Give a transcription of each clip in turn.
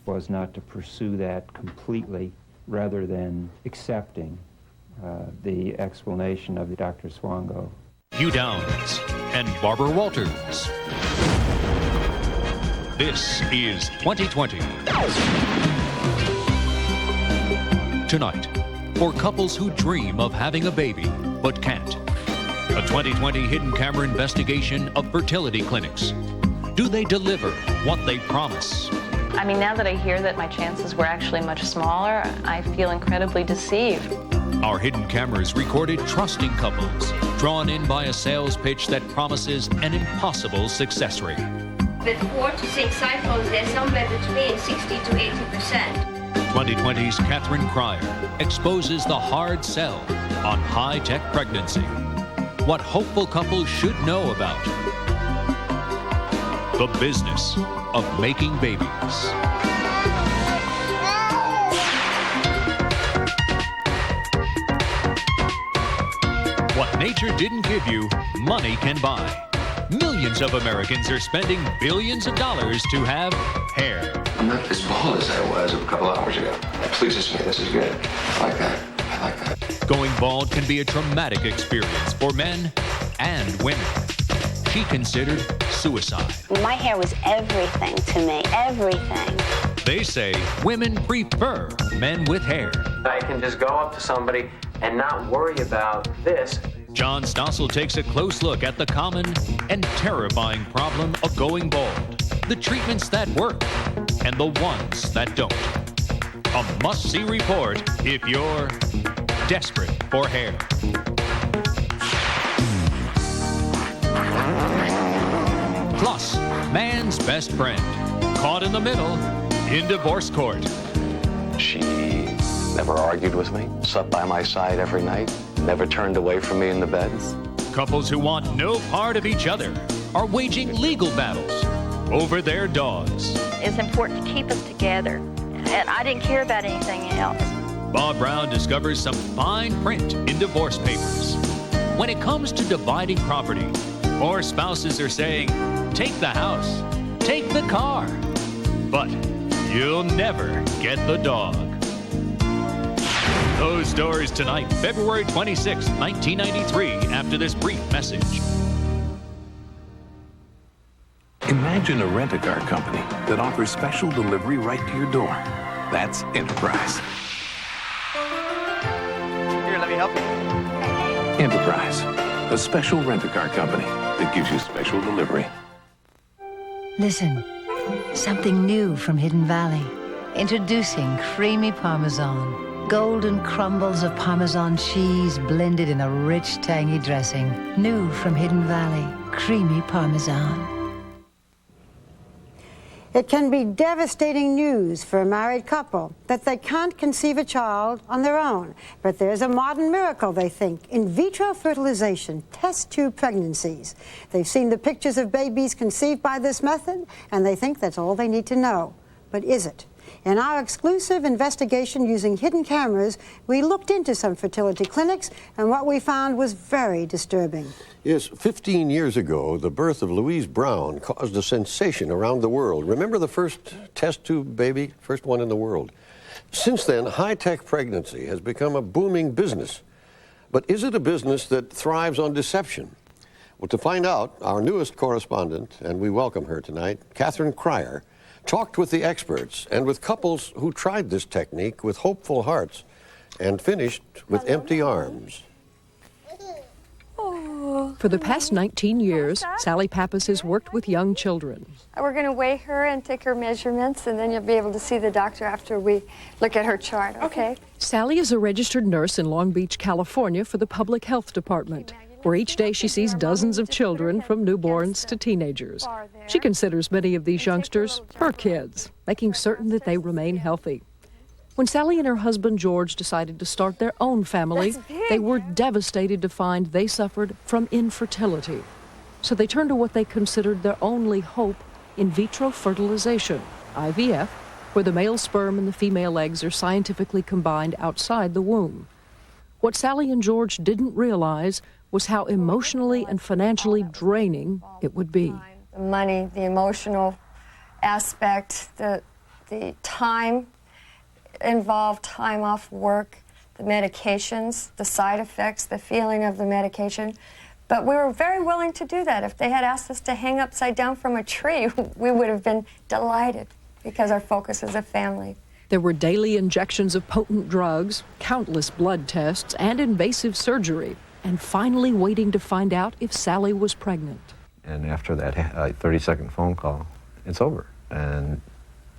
was not to pursue that completely rather than accepting the explanation of Dr. Swango. Hugh Downs and Barbara Walters. This is 2020. Tonight, for couples who dream of having a baby but can't. A 2020 hidden camera investigation of fertility clinics. Do they deliver what they promise? I mean, now that I hear that my chances were actually much smaller, I feel incredibly deceived. Our hidden cameras recorded trusting couples, drawn in by a sales pitch that promises an impossible success rate. With 4 to 6 cycles, there's somewhere between 60 to 80%. 2020's Catherine Cryer exposes the hard sell on high-tech pregnancy. What hopeful couples should know about the business of making babies. What nature didn't give you, money can buy. Millions of Americans are spending billions of dollars to have hair. I'm not as bald as I was a couple hours ago. That pleases me. This is good. I like that. I like that. Going bald can be a traumatic experience for men and women. She considered suicide. My hair was everything to me, everything. They say women prefer men with hair. I can just go up to somebody and not worry about this. John Stossel takes a close look at the common and terrifying problem of going bald, the treatments that work, and the ones that don't. A must-see report if you're desperate for hair. Plus, man's best friend, caught in the middle in divorce court. She never argued with me, slept by my side every night, never turned away from me in the bed. Couples who want no part of each other are waging legal battles over their dogs. It's important to keep us together, and I didn't care about anything else. Bob Brown discovers some fine print in divorce papers. When it comes to dividing property, more spouses are saying, take the house, take the car, but you'll never get the dog. Those stories tonight, February 26, 1993, after this brief message. Imagine a rent-a-car company that offers special delivery right to your door. That's Enterprise. Here, let me help you. Enterprise, a special rent-a-car company that gives you special delivery. Listen, something new from Hidden Valley. Introducing creamy Parmesan. Golden crumbles of Parmesan cheese blended in a rich, tangy dressing. New from Hidden Valley, creamy Parmesan. It can be devastating news for a married couple that they can't conceive a child on their own. But there's a modern miracle, they think, in vitro fertilization, test tube pregnancies. They've seen the pictures of babies conceived by this method, and they think that's all they need to know. But is it? In our exclusive investigation using hidden cameras, we looked into some fertility clinics, and what we found was very disturbing. Yes, 15 years ago, the birth of Louise Brown caused a sensation around the world. Remember the first test tube baby? First one in the world. Since then, high-tech pregnancy has become a booming business. But is it a business that thrives on deception? Well, to find out, our newest correspondent, and we welcome her tonight, Catherine Cryer, talked with the experts and with couples who tried this technique with hopeful hearts and finished with empty arms. For the past 19 years, Sally Pappas has worked with young children. We're going to weigh her and take her measurements, and then you'll be able to see the doctor after we look at her chart, okay? Sally is a registered nurse in Long Beach, California for the Public Health Department, where each day she sees dozens of children from newborns to teenagers. She considers many of these youngsters her kids, making certain that they remain healthy. When Sally and her husband George decided to start their own family, they were devastated to find they suffered from infertility. So they turned to what they considered their only hope, in vitro fertilization, IVF, where the male sperm and the female eggs are scientifically combined outside the womb. What Sally and George didn't realize was how emotionally and financially draining it would be. The money, the emotional aspect, the the time involved, time off work, the medications, the side effects, the feeling of the medication. But we were very willing to do that. If they had asked us to hang upside down from a tree, we would have been delighted because our focus is a family. There were daily injections of potent drugs, countless blood tests, and invasive surgery, and finally waiting to find out if Sally was pregnant. And after that 30-second phone call, it's over. And,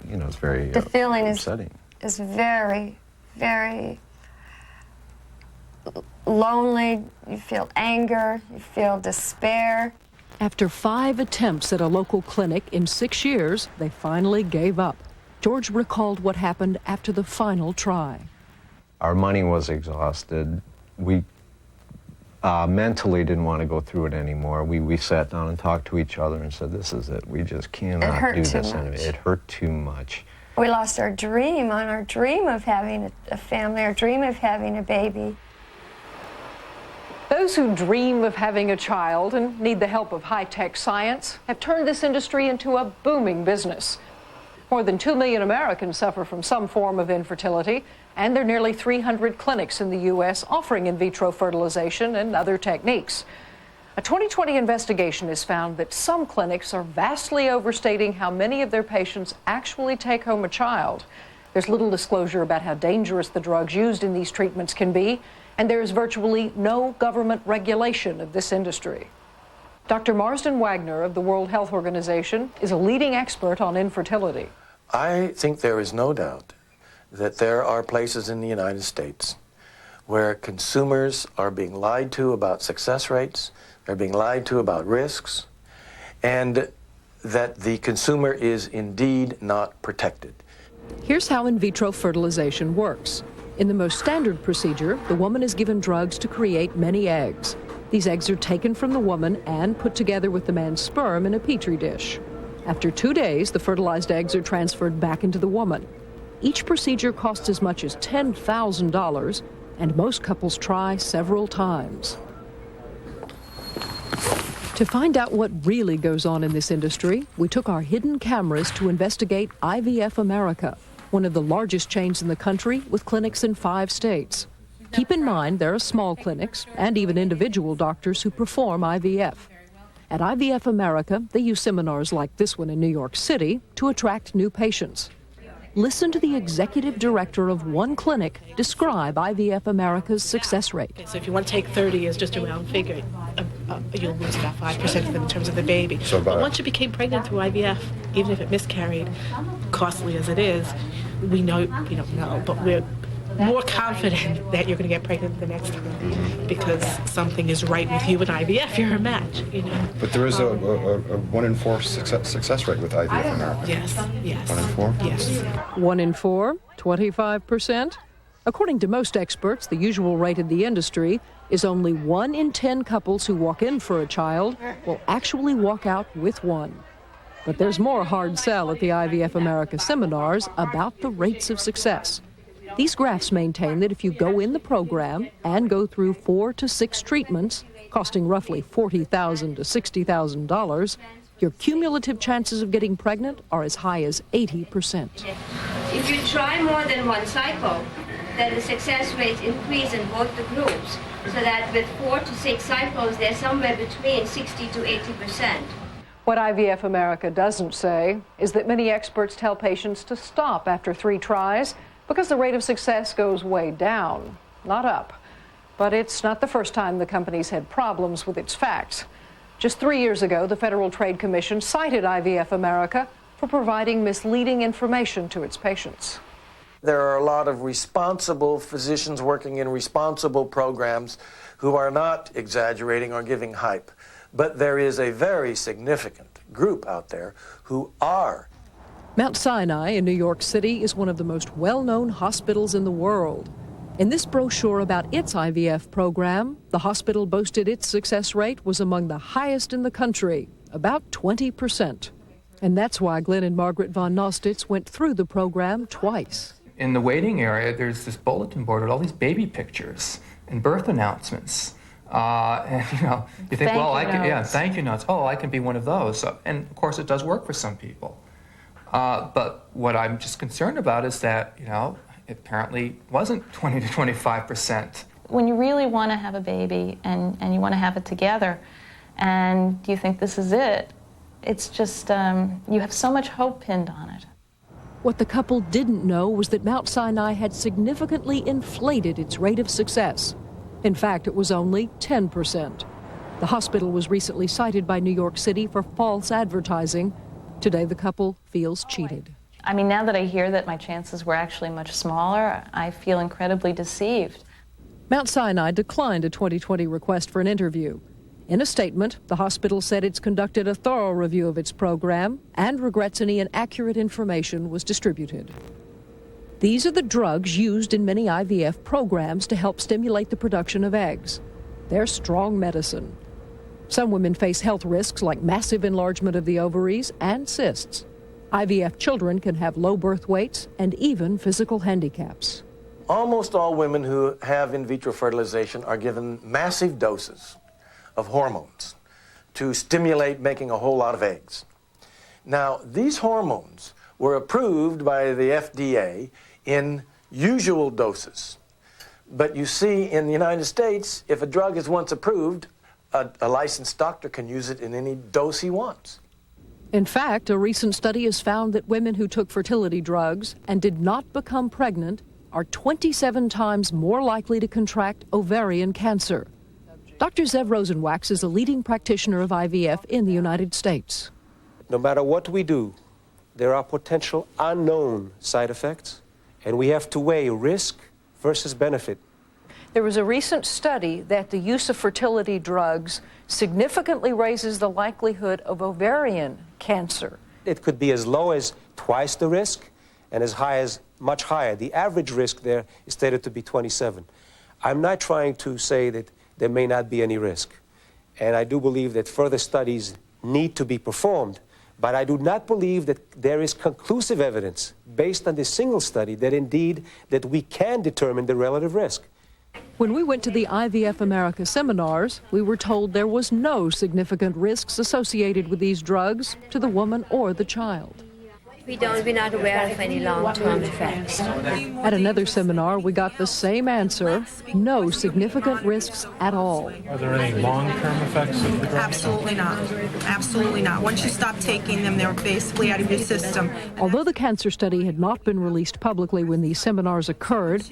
you know, it's very the feeling upsetting. is very, very lonely. You feel anger, you feel despair. After 5 attempts at a local clinic in 6 years, they finally gave up. George recalled what happened after the final try. Our money was exhausted. We mentally didn't want to go through it anymore. We sat down and talked to each other and said, this is it. We just cannot do this anymore. It hurt too much. We lost our dream of having a family, our dream of having a baby. Those who dream of having a child and need the help of high-tech science have turned this industry into a booming business. More than 2 million Americans suffer from some form of infertility, and there are nearly 300 clinics in the U.S. offering in vitro fertilization and other techniques. A 2020 investigation has found that some clinics are vastly overstating how many of their patients actually take home a child. There's little disclosure about how dangerous the drugs used in these treatments can be, and there is virtually no government regulation of this industry. Dr. Marsden Wagner of the World Health Organization is a leading expert on infertility. I think there is no doubt that there are places in the United States where consumers are being lied to about success rates, they're being lied to about risks, and that the consumer is indeed not protected. Here's how in vitro fertilization works. In the most standard procedure, the woman is given drugs to create many eggs. These eggs are taken from the woman and put together with the man's sperm in a petri dish. After 2 days, the fertilized eggs are transferred back into the woman. Each procedure costs as much as $10,000, and most couples try several times. To find out what really goes on in this industry, we took our hidden cameras to investigate IVF America, one of the largest chains in the country with clinics in 5 states. Keep in mind, there are small clinics and even individual doctors who perform IVF. At IVF America, they use seminars like this one in New York City to attract new patients. Listen to the executive director of one clinic describe IVF America's success rate. Okay, so if you want to take 30 as just a round figure, you'll lose about 5% of them in terms of the baby. But once you became pregnant through IVF, even if it miscarried, costly as it is, we don't know, but we're more confident that you're going to get pregnant the next time because something is right with you in IVF. You're a match, you know. But there is a 1 in 4 success rate with IVF America. Yes. 1 in 4? Yes. 1 in 4, 25%. According to most experts, the usual rate in the industry is only 1 in 10 couples who walk in for a child will actually walk out with one. But there's more hard sell at the IVF America seminars about the rates of success. These graphs maintain that if you go in the program and go through 4 to 6 treatments, costing roughly $40,000 to $60,000, your cumulative chances of getting pregnant are as high as 80%. If you try more than one cycle, then the success rates increase in both the groups, so that with 4 to 6 cycles, they're somewhere between 60 to 80%. What IVF America doesn't say is that many experts tell patients to stop after 3 tries because the rate of success goes way down, not up. But it's not the first time the company's had problems with its facts. Just 3 years ago, the Federal Trade Commission cited IVF America for providing misleading information to its patients. There are a lot of responsible physicians working in responsible programs who are not exaggerating or giving hype. But there is a very significant group out there who are. Mount Sinai in New York City is one of the most well-known hospitals in the world. In this brochure about its IVF program, the hospital boasted its success rate was among the highest in the country, about 20%. And that's why Glenn and Margaret von Nostitz went through the program twice. In the waiting area, there's this bulletin board with all these baby pictures and birth announcements. And you think, well, I can, thank you notes. Oh, I can be one of those. And of course, it does work for some people. But what I'm just concerned about is that, it apparently wasn't 20 to 25%. When you really want to have a baby and you want to have it together and you think this is it, it's just, you have so much hope pinned on it. What the couple didn't know was that Mount Sinai had significantly inflated its rate of success. In fact, it was only 10%. The hospital was recently cited by New York City for false advertising. Today, the couple feels cheated. I mean, now that I hear that my chances were actually much smaller, I feel incredibly deceived. Mount Sinai declined a 2020 request for an interview. In a statement, the hospital said it's conducted a thorough review of its program and regrets any inaccurate information was distributed. These are the drugs used in many IVF programs to help stimulate the production of eggs. They're strong medicine. Some women face health risks like massive enlargement of the ovaries and cysts. IVF children can have low birth weights and even physical handicaps. Almost all women who have in vitro fertilization are given massive doses of hormones to stimulate making a whole lot of eggs. Now, these hormones were approved by the FDA in usual doses. But you see, in the United States, if a drug is once approved, a licensed doctor can use it in any dose he wants. In fact, a recent study has found that women who took fertility drugs and did not become pregnant are 27 times more likely to contract ovarian cancer. Dr. Zev Rosenwax is a leading practitioner of IVF in the United States. No matter what we do, there are potential unknown side effects, and we have to weigh risk versus benefit. There was a recent study that the use of fertility drugs significantly raises the likelihood of ovarian cancer. It could be as low as twice the risk and as high as much higher. The average risk there is stated to be 27. I'm not trying to say that there may not be any risk. And I do believe that further studies need to be performed, but I do not believe that there is conclusive evidence based on this single study that indeed that we can determine the relative risk. When we went to the IVF America seminars, we were told there was no significant risks associated with these drugs to the woman or the child. We're not aware of any long-term effects. At another seminar, we got the same answer, no significant risks at all. Are there any long-term effects of the drug? Absolutely not. Absolutely not. Once you stop taking them, they're basically out of your system. Although the cancer study had not been released publicly when these seminars occurred,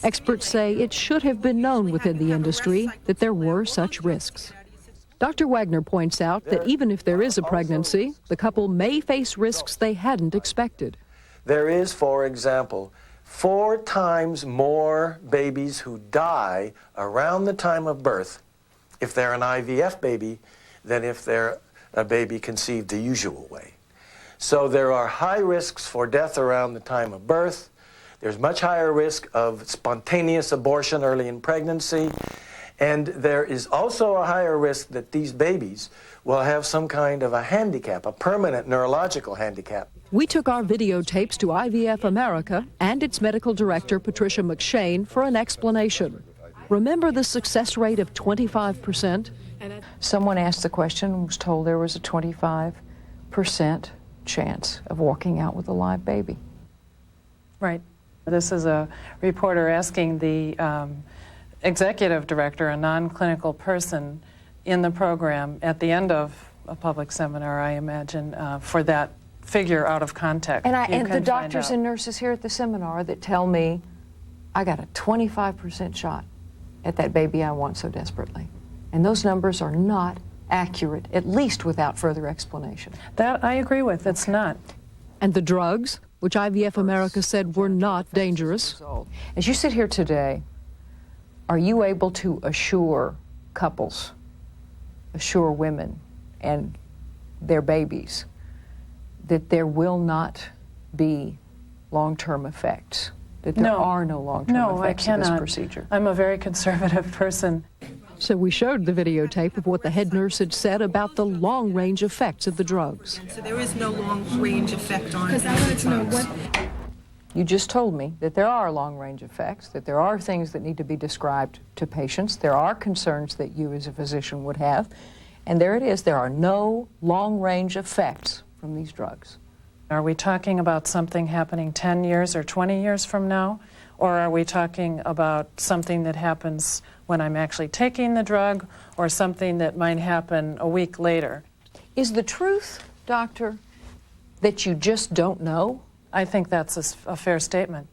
experts say it should have been known within the industry that there were such risks. Dr. Wagner points out that even if there is a pregnancy, the couple may face risks they hadn't expected. There is, for example, 4 times more babies who die around the time of birth if they're an IVF baby than if they're a baby conceived the usual way. So there are high risks for death around the time of birth. There's much higher risk of spontaneous abortion early in pregnancy. And there is also a higher risk that these babies will have some kind of a handicap, a permanent neurological handicap. We took our videotapes to IVF America and its medical director, Patricia McShane, for an explanation. Remember the success rate of 25%? Someone asked the question and was told there was a 25% chance of walking out with a live baby. Right. This is a reporter asking the executive director, a non-clinical person in the program, at the end of a public seminar, I imagine, for that figure out of context. And the doctors and nurses here at the seminar that tell me I got a 25% shot at that baby I want so desperately. And those numbers are not accurate, at least without further explanation. That I agree with. It's not. And the drugs, which IVF America said were not dangerous. As you sit here today, are you able to assure couples, assure women and their babies that there will not be long-term effects, that there are no long-term effects of this procedure? I'm a very conservative person. So we showed the videotape of what the head nurse had said about the long-range effects of the drugs. So there is no long-range effect on drugs. You just told me that there are long-range effects, that there are things that need to be described to patients, there are concerns that you as a physician would have, and there it is, there are no long-range effects from these drugs. Are we talking about something happening 10 years or 20 years from now? Or are we talking about something that happens when I'm actually taking the drug, or something that might happen a week later? Is the truth, doctor, that you just don't know? I think that's a fair statement.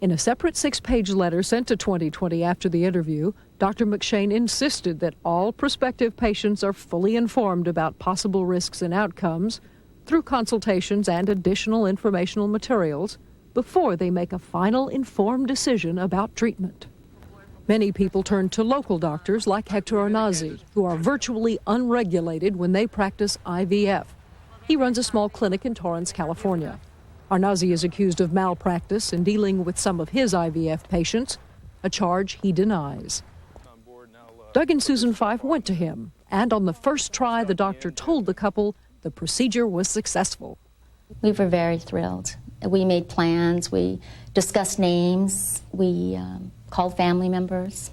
In a separate 6-page letter sent to 2020 after the interview, Dr. McShane insisted that all prospective patients are fully informed about possible risks and outcomes through consultations and additional informational materials before they make a final informed decision about treatment. Many people turn to local doctors like Hector Arnazi, who are virtually unregulated when they practice IVF. He runs a small clinic in Torrance, California. Arnazi is accused of malpractice in dealing with some of his IVF patients, a charge he denies. Doug and Susan Fife went to him, and on the first try, the doctor told the couple the procedure was successful. We were very thrilled. We made plans, we discussed names, we called family members.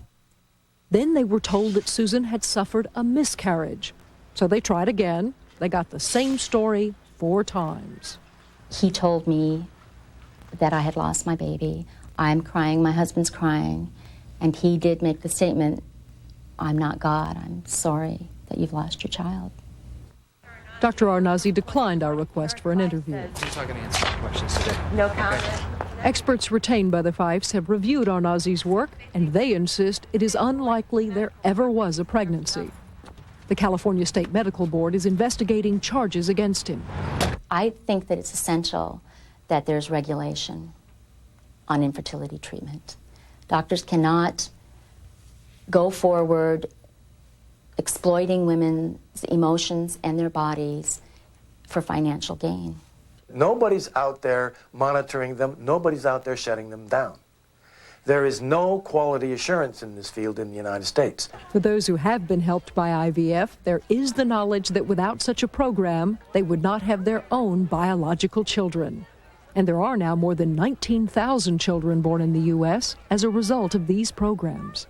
Then they were told that Susan had suffered a miscarriage. So they tried again. They got the same story 4 times. He told me that I had lost my baby. I'm crying, my husband's crying, and he did make the statement, "I'm not God, I'm sorry that you've lost your child." Dr. Arnazi declined our request for an interview. He's not going to answer questions today. No comment. Experts retained by the Fifes have reviewed Arnazi's work, and they insist it is unlikely there ever was a pregnancy. The California State Medical Board is investigating charges against him. I think that it's essential that there's regulation on infertility treatment. Doctors cannot go forward exploiting women's emotions and their bodies for financial gain. Nobody's out there monitoring them. Nobody's out there shutting them down. There is no quality assurance in this field in the United States. For those who have been helped by IVF, there is the knowledge that without such a program, they would not have their own biological children. And there are now more than 19,000 children born in the U.S. as a result of these programs.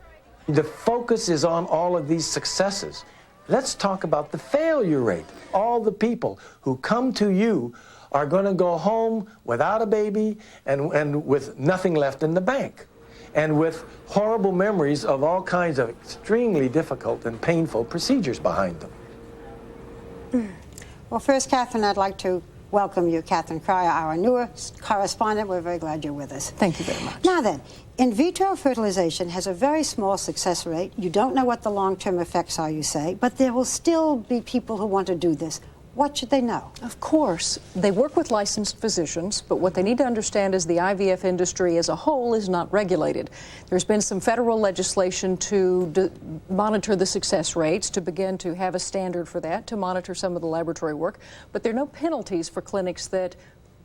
The focus is on all of these successes. Let's talk about the failure rate. All the people who come to you are going to go home without a baby and with nothing left in the bank, and with horrible memories of all kinds of extremely difficult and painful procedures behind them. Well, first, Catherine, I'd like to welcome you, Catherine Cryer, our newest correspondent. We're very glad you're with us. Thank you very much. Now then, in vitro fertilization has a very small success rate. You don't know what the long-term effects are, you say, but there will still be people who want to do this. What should they know? Of course, they work with licensed physicians, but what they need to understand is the IVF industry as a whole is not regulated. There's been some federal legislation to monitor the success rates, to begin to have a standard for that, to monitor some of the laboratory work, but there are no penalties for clinics that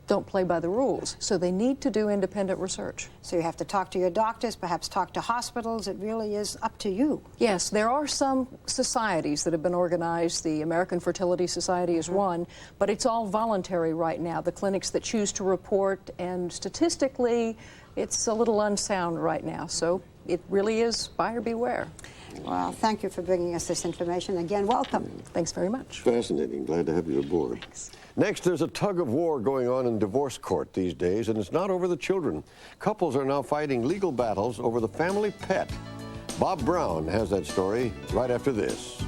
don't play by the rules. So they need to do independent research. So you have to talk to your doctors, perhaps talk to hospitals. It really is up to you. Yes, there are some societies that have been organized. The American Fertility Society is one, but it's all voluntary right now. The clinics that choose to report, and statistically, it's a little unsound right now. So it really is buyer beware. Well, thank you for bringing us this information. Again, welcome. Thanks very much. Fascinating. Glad to have you aboard. Thanks. Next, there's a tug of war going on in divorce court these days, and it's not over the children. Couples are now fighting legal battles over the family pet. Bob Brown has that story right after this.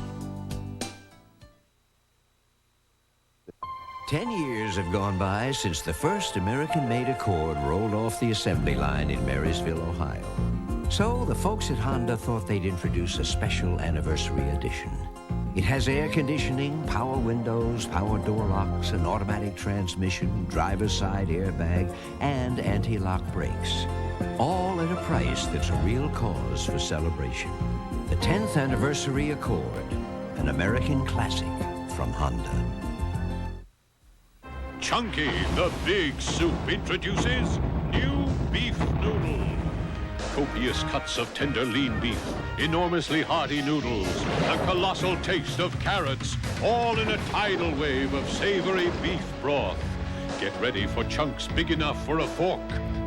10 years have gone by since the first American-made Accord rolled off the assembly line in Marysville, Ohio. So the folks at Honda thought they'd introduce a special anniversary edition. It has air conditioning, power windows, power door locks, an automatic transmission, driver's side airbag, and anti-lock brakes. All at a price that's a real cause for celebration. The 10th Anniversary Accord, an American classic from Honda. Chunky, the big soup, introduces new beef noodle. Copious cuts of tender lean beef, enormously hearty noodles, the colossal taste of carrots, all in a tidal wave of savory beef broth. Get ready for chunks big enough for a fork,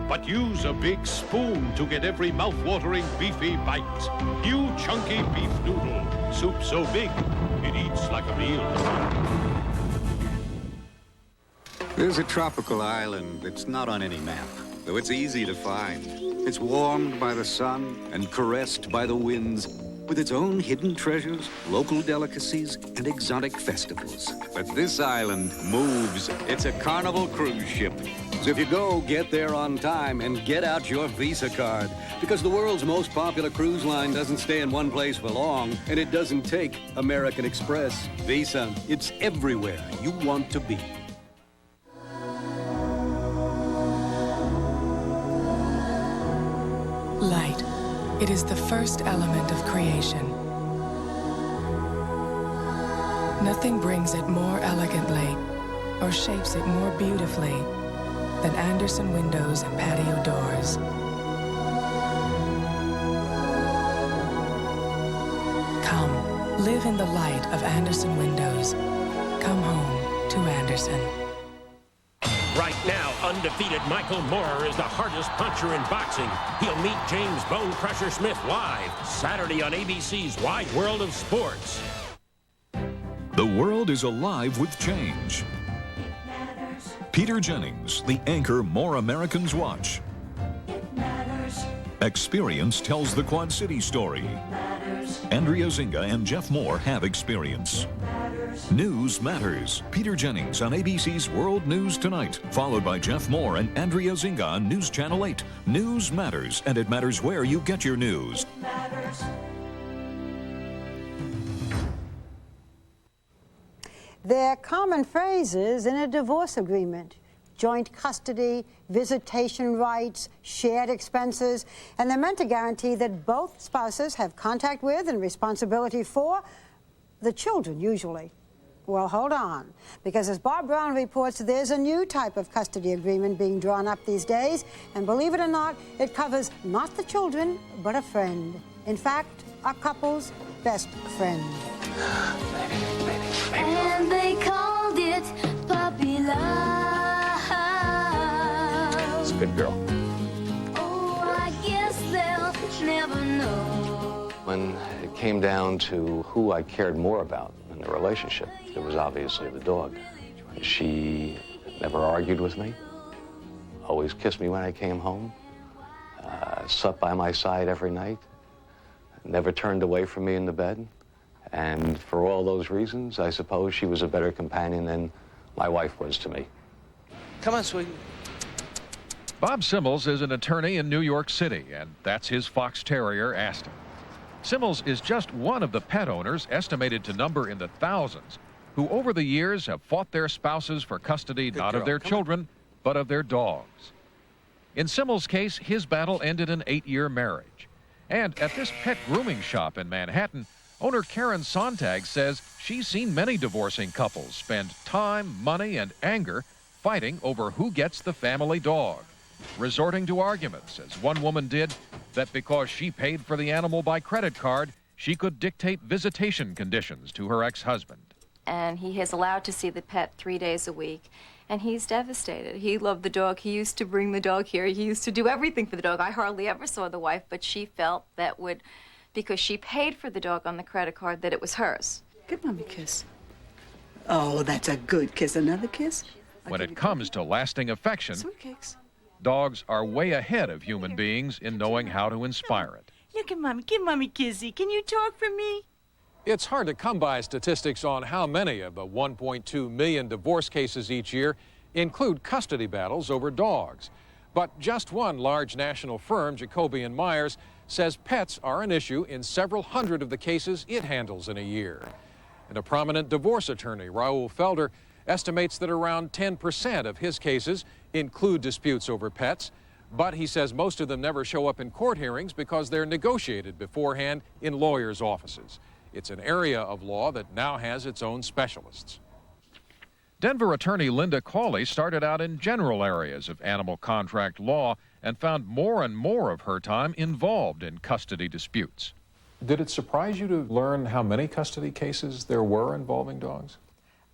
but use a big spoon to get every mouth-watering beefy bite. New chunky beef noodle, soup so big, it eats like a meal. There's a tropical island that's not on any map, though it's easy to find. It's warmed by the sun and caressed by the winds, with its own hidden treasures, local delicacies, and exotic festivals. But this island moves. It's a Carnival cruise ship. So if you go, get there on time and get out your Visa card, because the world's most popular cruise line doesn't stay in one place for long, and it doesn't take American Express. Visa, it's everywhere you want to be. Light. It is the first element of creation. Nothing brings it more elegantly or shapes it more beautifully than Andersen windows and patio doors. Come, live in the light of Andersen windows. Come home to Andersen. Right now, undefeated Michael Moorer is the hardest puncher in boxing. He'll meet James Bone Crusher Smith live Saturday on ABC's Wide World of Sports. The world is alive with change. Peter Jennings, the anchor more Americans watch. Experience tells the Quad City story. Andrea Zinga and Jeff Moore have experience. News matters. Peter Jennings on ABC's World News Tonight, followed by Jeff Moore and Andrea Zinga on News Channel 8. News matters, and it matters where you get your news. They're common phrases in a divorce agreement. Joint custody, visitation rights, shared expenses, and they're meant to guarantee that both spouses have contact with and responsibility for the children, usually. Well, hold on, because as Bob Brown reports, there's a new type of custody agreement being drawn up these days, and believe it or not, it covers not the children, but a friend. In fact, a couple's best friend. And they called it puppy love. It's a good girl. Oh, I guess they'll never know. When it came down to who I cared more about in the relationship, it was obviously the dog. She never argued with me, always kissed me when I came home, slept by my side every night, never turned away from me in the bed. And for all those reasons, I suppose she was a better companion than my wife was to me. Come on, sweetie. Bob Simmels is an attorney in New York City, and that's his fox terrier, Aston. Simmels is just one of the pet owners, estimated to number in the thousands, who over the years have fought their spouses for custody not of their children, but of their dogs. In Simmels' case, his battle ended an 8-year marriage. And at this pet grooming shop in Manhattan, owner Karen Sontag says she's seen many divorcing couples spend time, money, and anger fighting over who gets the family dog, resorting to arguments, as one woman did, that because she paid for the animal by credit card, she could dictate visitation conditions to her ex-husband. And he is allowed to see the pet 3 days a week, and he's devastated. He loved the dog. He used to bring the dog here. He used to do everything for the dog. I hardly ever saw the wife, but she felt that because she paid for the dog on the credit card, that it was hers. Give Mommy a kiss. Oh, that's a good kiss. Another kiss? When it comes to lasting affection, dogs are way ahead of human beings in knowing how to inspire it. Look at Mommy. Give Mommy a kissy. Can you talk for me? It's hard to come by statistics on how many of the 1.2 million divorce cases each year include custody battles over dogs. But just one large national firm, Jacoby & Myers, says pets are an issue in several hundred of the cases it handles in a year. And a prominent divorce attorney, Raoul Felder, estimates that around 10% of his cases include disputes over pets, but he says most of them never show up in court hearings because they're negotiated beforehand in lawyers' offices. It's an area of law that now has its own specialists. Denver attorney Linda Cawley started out in general areas of animal contract law and found more and more of her time involved in custody disputes. Did it surprise you to learn how many custody cases there were involving dogs?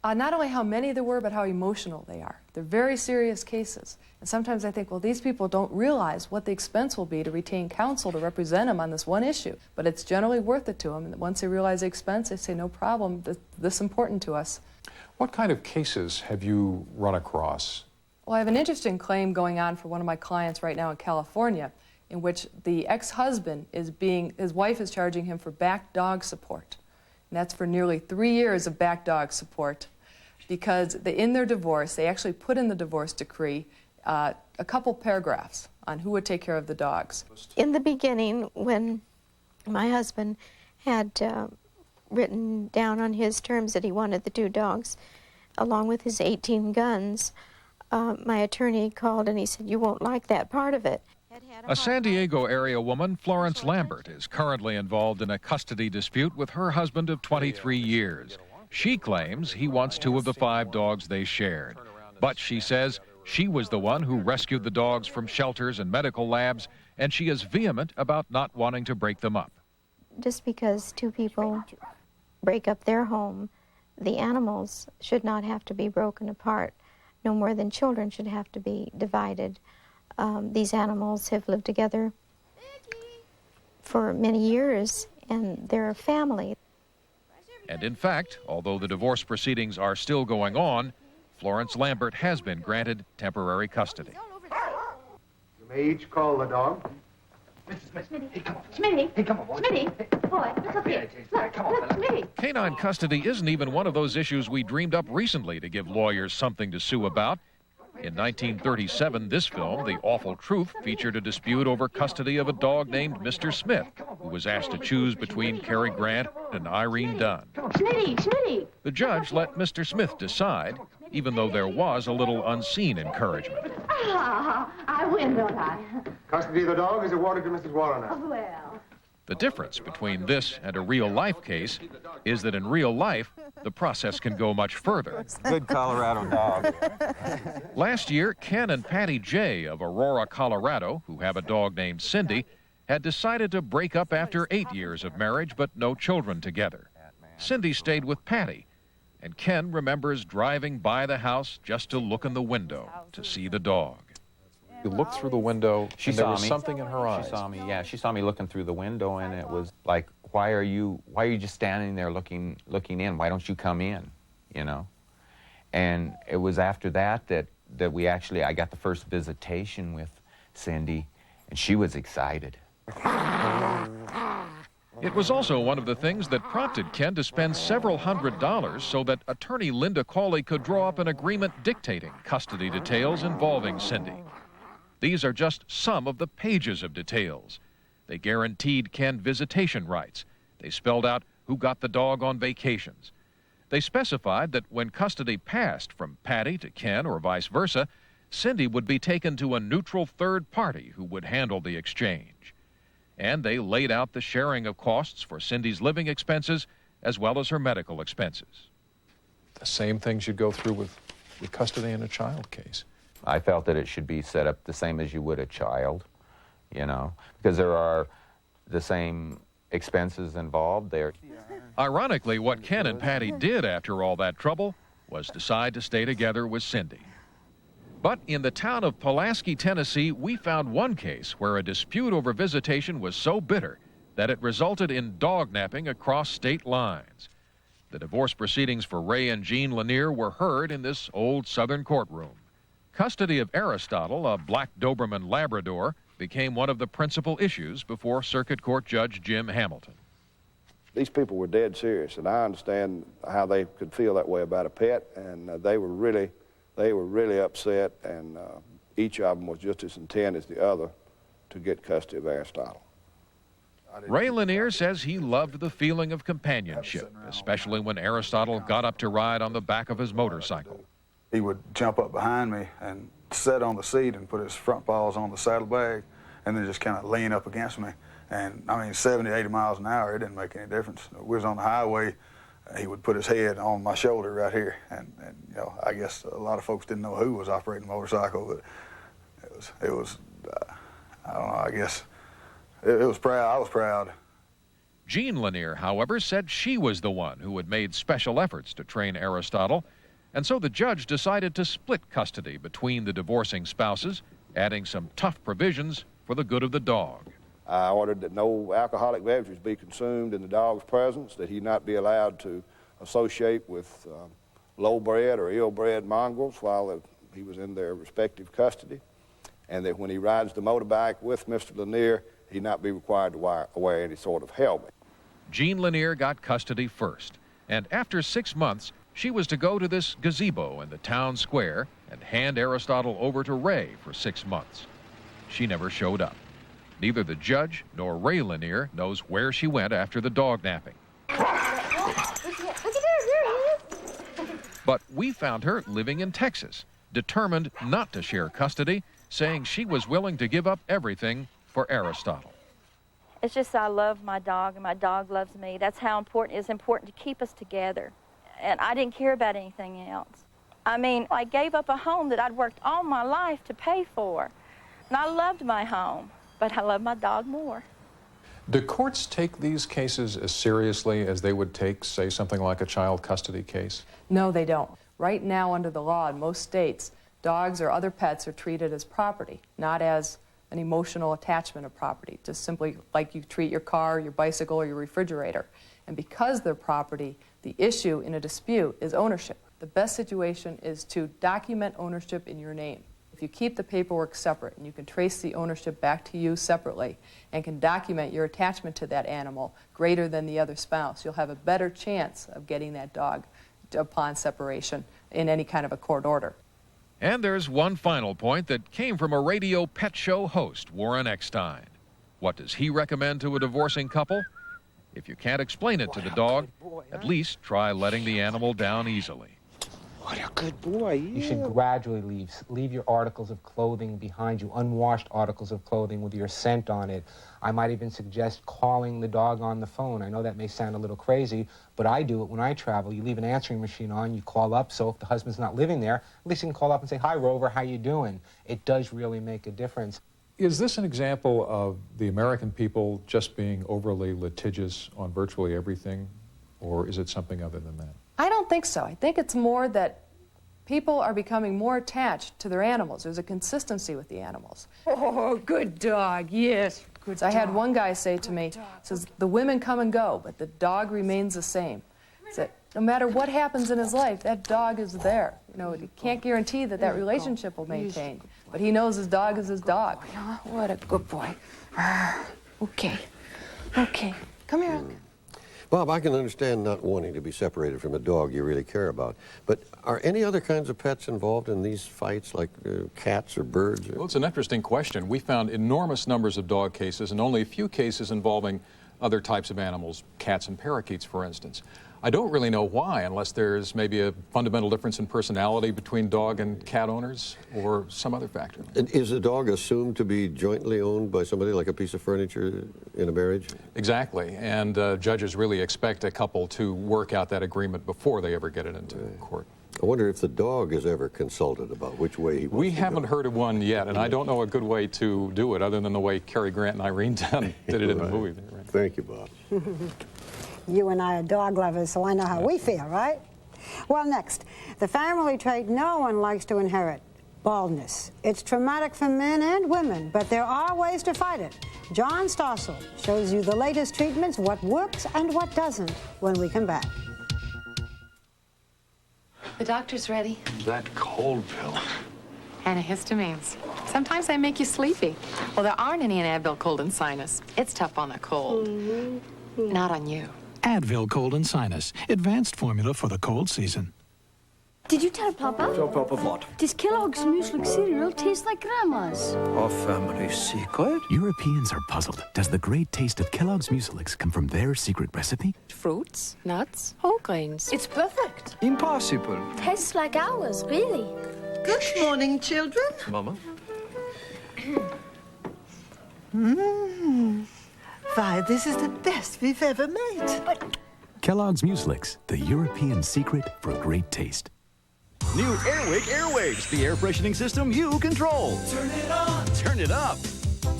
Not only how many there were, but how emotional they are. They're very serious cases. And sometimes I think, well, these people don't realize what the expense will be to retain counsel to represent them on this one issue. But it's generally worth it to them. And once they realize the expense, they say, no problem, this is important to us. What kind of cases have you run across? Well, I have an interesting claim going on for one of my clients right now in California, in which the ex-husband his wife is charging him for back dog support. And that's for nearly 3 years of back dog support, because in their divorce, they actually put in the divorce decree a couple paragraphs on who would take care of the dogs. In the beginning, when my husband had written down on his terms that he wanted the 2 dogs, along with his 18 guns, my attorney called and he said, "You won't like that part of it." A San Diego area woman, Florence Lambert, is currently involved in a custody dispute with her husband of 23 years. She claims he wants 2 of the 5 dogs they shared. But she says she was the one who rescued the dogs from shelters and medical labs, and she is vehement about not wanting to break them up. Just because 2 people break up their home, the animals should not have to be broken apart, no more than children should have to be divided. These animals have lived together for many years, and they're a family. And in fact, although the divorce proceedings are still going on, Florence Lambert has been granted temporary custody. You may each call the dog. Smitty, hey, come on. Smitty, hey, come on, Smitty, boy, look up here. Look, Smitty. Canine custody isn't even one of those issues we dreamed up recently to give lawyers something to sue about. In 1937, this film, The Awful Truth, featured a dispute over custody of a dog named Mr. Smith, who was asked to choose between Cary Grant and Irene Dunn. Smitty. The judge let Mr. Smith decide, even though there was a little unseen encouragement. Ah, I win, don't I? Custody of the dog is awarded to Mrs. Warner. Well. The difference between this and a real-life case is that in real life, the process can go much further. Good Colorado dog. Last year, Ken and Patty J. of Aurora, Colorado, who have a dog named Cindy, had decided to break up after 8 years of marriage, but no children together. Cindy stayed with Patty, and Ken remembers driving by the house just to look in the window to see the dog. You looked through the window, and there was something in her eyes. She saw me, yeah. She saw me looking through the window, and it was like, why are you just standing there looking in? Why don't you come in, you know? And it was after that I got the first visitation with Cindy, and she was excited. It was also one of the things that prompted Ken to spend several $100s so that attorney Linda Cawley could draw up an agreement dictating custody details involving Cindy. These are just some of the pages of details. They guaranteed Ken visitation rights. They spelled out who got the dog on vacations. They specified that when custody passed from Patty to Ken or vice versa, Cindy would be taken to a neutral third party who would handle the exchange. And they laid out the sharing of costs for Cindy's living expenses as well as her medical expenses. The same things you'd go through with custody in a child case. I felt that it should be set up the same as you would a child, you know, because there are the same expenses involved there. Ironically, what Ken and Patty did after all that trouble was decide to stay together with Cindy. But in the town of Pulaski, Tennessee, we found one case where a dispute over visitation was so bitter that it resulted in dog napping across state lines. The divorce proceedings for Ray and Jean Lanier were heard in this old Southern courtroom. Custody of Aristotle, a black Doberman Labrador, became one of the principal issues before Circuit Court Judge Jim Hamilton. These people were dead serious, and I understand how they could feel that way about a pet, and they were really upset, and each of them was just as intent as the other to get custody of Aristotle. Ray Lanier says he loved the feeling of companionship, especially when Aristotle got up to ride on the back of his motorcycle. He would jump up behind me and sit on the seat and put his front paws on the saddlebag and then just kind of lean up against me. And, I mean, 70, 80 miles an hour, it didn't make any difference. We was on the highway, he would put his head on my shoulder right here. And you know, I guess a lot of folks didn't know who was operating the motorcycle, but it was I don't know, I guess, it was proud. I was proud. Jean Lanier, however, said she was the one who had made special efforts to train Aristotle, and so the judge decided to split custody between the divorcing spouses, adding some tough provisions for the good of the dog. I ordered that no alcoholic beverages be consumed in the dog's presence, that he not be allowed to associate with low-bred or ill-bred mongrels while he was in their respective custody, and that when he rides the motorbike with Mr. Lanier, he not be required to wear any sort of helmet. Jean Lanier got custody first, and after 6 months, she was to go to this gazebo in the town square and hand Aristotle over to Ray for 6 months. She never showed up. Neither the judge nor Ray Lanier knows where she went after the dog napping. But we found her living in Texas, determined not to share custody, saying she was willing to give up everything for Aristotle. It's just I love my dog and my dog loves me. That's how important it's important to keep us together. And I didn't care about anything else. I mean, I gave up a home that I'd worked all my life to pay for. And I loved my home, but I love my dog more. Do courts take these cases as seriously as they would take, say, something like a child custody case? No, they don't. Right now, under the law in most states, dogs or other pets are treated as property, not as an emotional attachment of property, just simply like you treat your car, your bicycle, or your refrigerator. And because they're property, the issue in a dispute is ownership. The best situation is to document ownership in your name. If you keep the paperwork separate and you can trace the ownership back to you separately and can document your attachment to that animal greater than the other spouse, you'll have a better chance of getting that dog upon separation in any kind of a court order. And there's one final point that came from a radio pet show host, Warren Eckstein. What does he recommend to a divorcing couple? If you can't explain it to the dog, at least try letting the animal down easily. What a good boy. Yeah. You should gradually leave your articles of clothing behind you, unwashed articles of clothing with your scent on it. I might even suggest calling the dog on the phone. I know that may sound a little crazy, but I do it when I travel. You leave an answering machine on, you call up, so if the husband's not living there, at least you can call up and say, "Hi, Rover, how you doing?" It does really make a difference. Is this an example of the American people just being overly litigious on virtually everything, or is it something other than that? I don't think so. I think it's more that people are becoming more attached to their animals. There's a consistency with the animals. Oh, good dog, yes. Good So I had dog. one guy say to me, says, the women come and go, but the dog remains the same. So no matter what happens in his life, that dog is there. You know, he can't guarantee that that relationship will maintain, but he knows his dog is his dog. What a good boy. Okay. Okay. Come here. Bob, I can understand not wanting to be separated from a dog you really care about, but are any other kinds of pets involved in these fights, like cats or birds? Well, it's an interesting question. We found enormous numbers of dog cases and only a few cases involving other types of animals, cats and parakeets, for instance. I don't really know why, unless there's maybe a fundamental difference in personality between dog and cat owners or some other factor. And is a dog assumed to be jointly owned by somebody, like a piece of furniture in a marriage? Exactly, and judges really expect a couple to work out that agreement before they ever get it into court. I wonder if the dog is ever consulted about which way he wants We to haven't go. heard of one yet, and I don't know a good way to do it other than the way Cary Grant and Irene Dunn did it in the movie. Right? Thank you, Bob. You and I are dog lovers, so I know how we feel, right? Well, next, the family trait no one likes to inherit, baldness. It's traumatic for men and women, but there are ways to fight it. John Stossel shows you the latest treatments, what works and what doesn't, when we come back. The doctor's ready. That cold pill. Antihistamines. Sometimes they make you sleepy. Well, there aren't any in Advil Cold and Sinus. It's tough on the cold. Not on you. Advil Cold and Sinus, advanced formula for the cold season. Did you tell Papa? Tell Papa what? Does Kellogg's Muesli cereal taste like Grandma's? Our family secret? Europeans are puzzled. Does the great taste of Kellogg's Mueslix come from their secret recipe? Fruits, nuts, whole grains. It's perfect. Impossible. Tastes like ours, really. Good morning, children. Mama? Why, this is the best we've ever made. Kellogg's Mueslix, the European secret for great taste. New Airwick Airwaves, the air freshening system you control. Turn it on. Turn it up.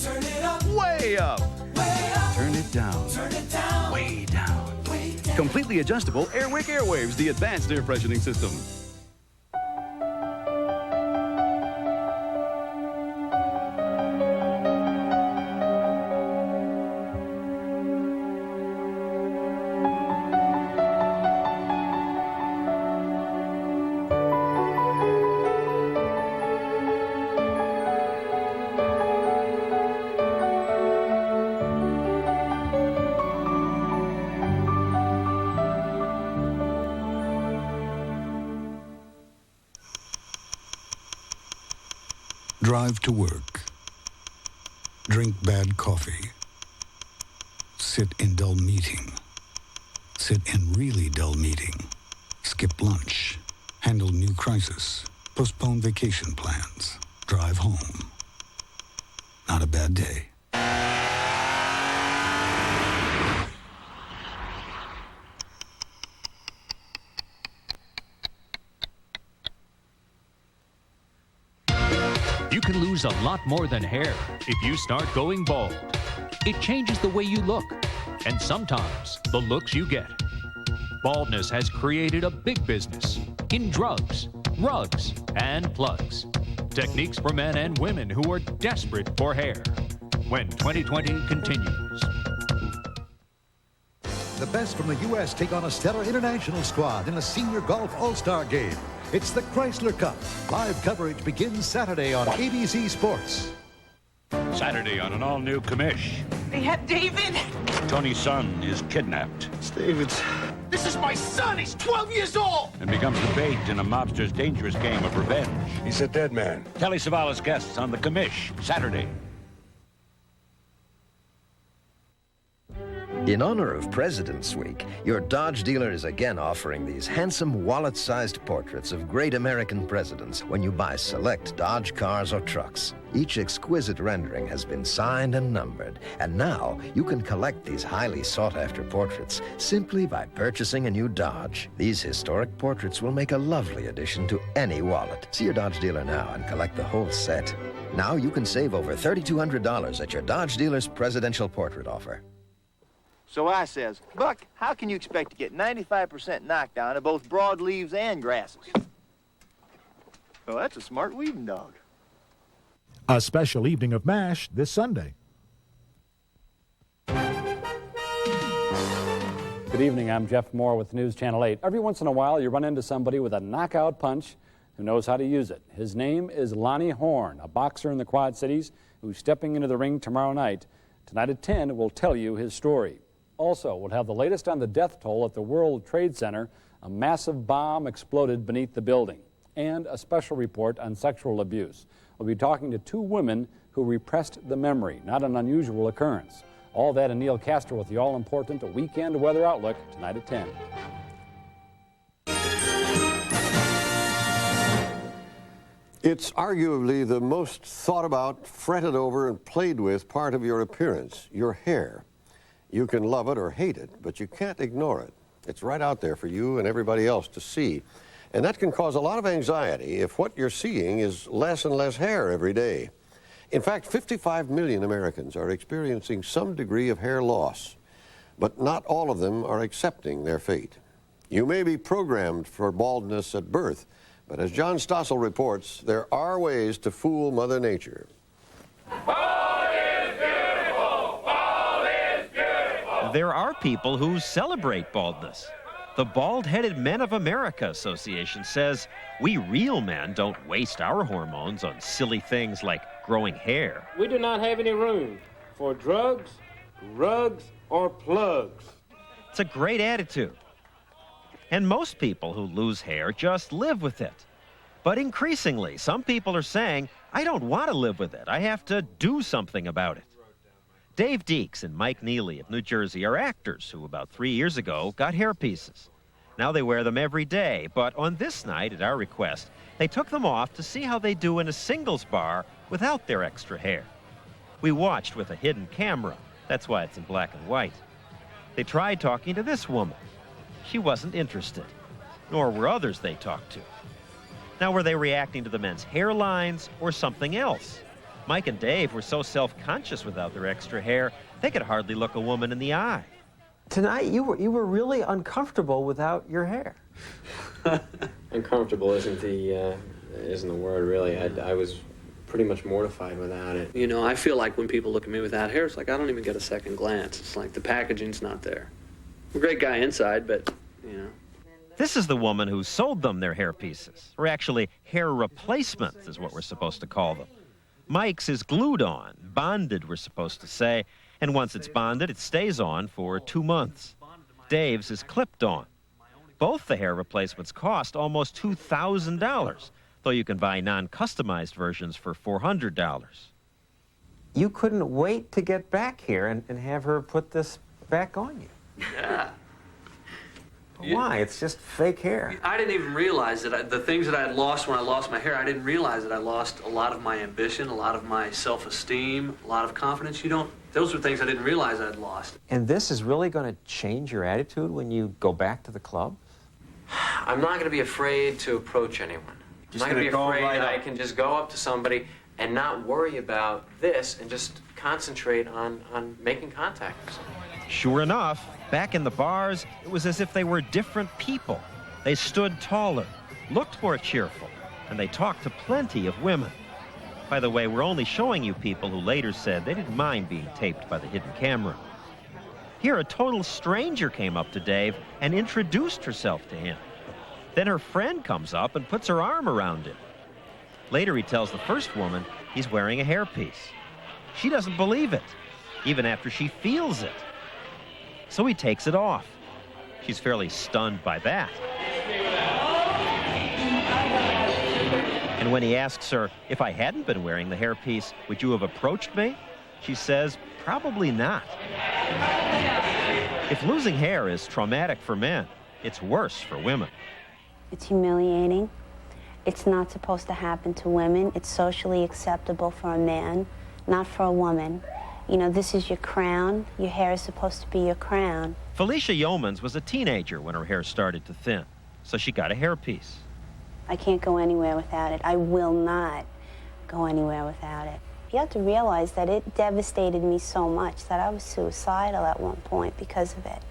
Turn it up. Way up. Way up. Turn it down. Turn it down. Way down. Way down. Completely adjustable Airwick Airwaves, the advanced air freshening system. Drive to work. Drink bad coffee. Sit in dull meeting. Sit in really dull meeting. Skip lunch. Handle new crisis. Postpone vacation plans. Drive home. Not a bad day. You can lose a lot more than hair if you start going bald. It changes the way you look, and sometimes the looks you get. Baldness has created a big business in drugs, rugs, and plugs. Techniques for men and women who are desperate for hair. When 2020 continues. The best from the U.S. take on a stellar international squad in a senior golf all-star game. It's the Chrysler Cup. Live coverage begins Saturday on ABC Sports. Saturday on an all-new Commish. They have David. Tony's son is kidnapped. It's David's. This is my son. He's 12 years old. And becomes the bait in a mobster's dangerous game of revenge. He's a dead man. Telly Savalas guests on the Commish, Saturday. In honor of President's Week, your Dodge dealer is again offering these handsome wallet-sized portraits of great American presidents when you buy select Dodge cars or trucks. Each exquisite rendering has been signed and numbered, and now you can collect these highly sought-after portraits simply by purchasing a new Dodge. These historic portraits will make a lovely addition to any wallet. See your Dodge dealer now and collect the whole set. Now you can save over $3,200 at your Dodge dealer's presidential portrait offer. So I says, Buck, how can you expect to get 95% knockdown of both broadleaves and grasses? Well, that's a smart weeding dog. A special evening of MASH this Sunday. Good evening, I'm Jeff Moore with News Channel 8. Every once in a while, you run into somebody with a knockout punch who knows how to use it. His name is Lonnie Horn, a boxer in the Quad Cities who's stepping into the ring tomorrow night. Tonight at 10, we'll tell you his story. Also, we'll have the latest on the death toll at the World Trade Center. A massive bomb exploded beneath the building. And a special report on sexual abuse. We'll be talking to two women who repressed the memory, not an unusual occurrence. All that and Neil Castor with the all-important weekend weather outlook tonight at 10. It's arguably the most thought about, fretted over, and played with part of your appearance, your hair. You can love it or hate it, but you can't ignore it. It's right out there for you and everybody else to see. And that can cause a lot of anxiety if what you're seeing is less and less hair every day. In fact, 55 million Americans are experiencing some degree of hair loss, but not all of them are accepting their fate. You may be programmed for baldness at birth, but as John Stossel reports, there are ways to fool Mother Nature. There are people who celebrate baldness. The Bald-Headed Men of America Association says we real men don't waste our hormones on silly things like growing hair. We do not have any room for drugs, rugs, or plugs. It's a great attitude. And most people who lose hair just live with it. But increasingly, some people are saying, I don't want to live with it. I have to do something about it. Dave Deeks and Mike Neely of New Jersey are actors who about 3 years ago got hair pieces. Now they wear them every day, but on this night, at our request, they took them off to see how they do in a singles bar without their extra hair. We watched with a hidden camera. That's why it's in black and white. They tried talking to this woman. She wasn't interested, nor were others they talked to. Now, were they reacting to the men's hairlines or something else? Mike and Dave were so self-conscious without their extra hair, they could hardly look a woman in the eye. Tonight, you were really uncomfortable without your hair. Uncomfortable isn't the word, really. I was pretty much mortified without it. You know, I feel like when people look at me without hair, it's like I don't even get a second glance. It's like the packaging's not there. I'm a great guy inside, but, you know. This is the woman who sold them their hair pieces, or actually hair replacements is what we're supposed to call them. Mike's is glued on, bonded we're supposed to say, and once it's bonded, it stays on for 2 months. Dave's is clipped on. Both the hair replacements cost almost $2,000, though you can buy non-customized versions for $400. You couldn't wait to get back here and have her put this back on you. Yeah. Why? It's just fake hair. I didn't even realize that the things that I had lost when I lost my hair, I didn't realize that I lost a lot of my ambition, a lot of my self-esteem, a lot of confidence. Those were things I didn't realize I had lost. And this is really going to change your attitude when you go back to the club? I'm not going to be afraid to approach anyone. I'm not going to be afraid that I can just go up to somebody and not worry about this and just concentrate on making contact with somebody. Sure enough, back in the bars, it was as if they were different people. They stood taller, looked more cheerful, and they talked to plenty of women. By the way, we're only showing you people who later said they didn't mind being taped by the hidden camera. Here, a total stranger came up to Dave and introduced herself to him. Then her friend comes up and puts her arm around him. Later, he tells the first woman he's wearing a hairpiece. She doesn't believe it, even after she feels it. So he takes it off. She's fairly stunned by that. And when he asks her, if I hadn't been wearing the hairpiece, would you have approached me? She says, probably not. If losing hair is traumatic for men, it's worse for women. It's humiliating. It's not supposed to happen to women. It's socially acceptable for a man, not for a woman. You know, this is your crown. Your hair is supposed to be your crown. Felicia Yeomans was a teenager when her hair started to thin, so she got a hairpiece. I can't go anywhere without it. I will not go anywhere without it. You have to realize that it devastated me so much that I was suicidal at one point because of it.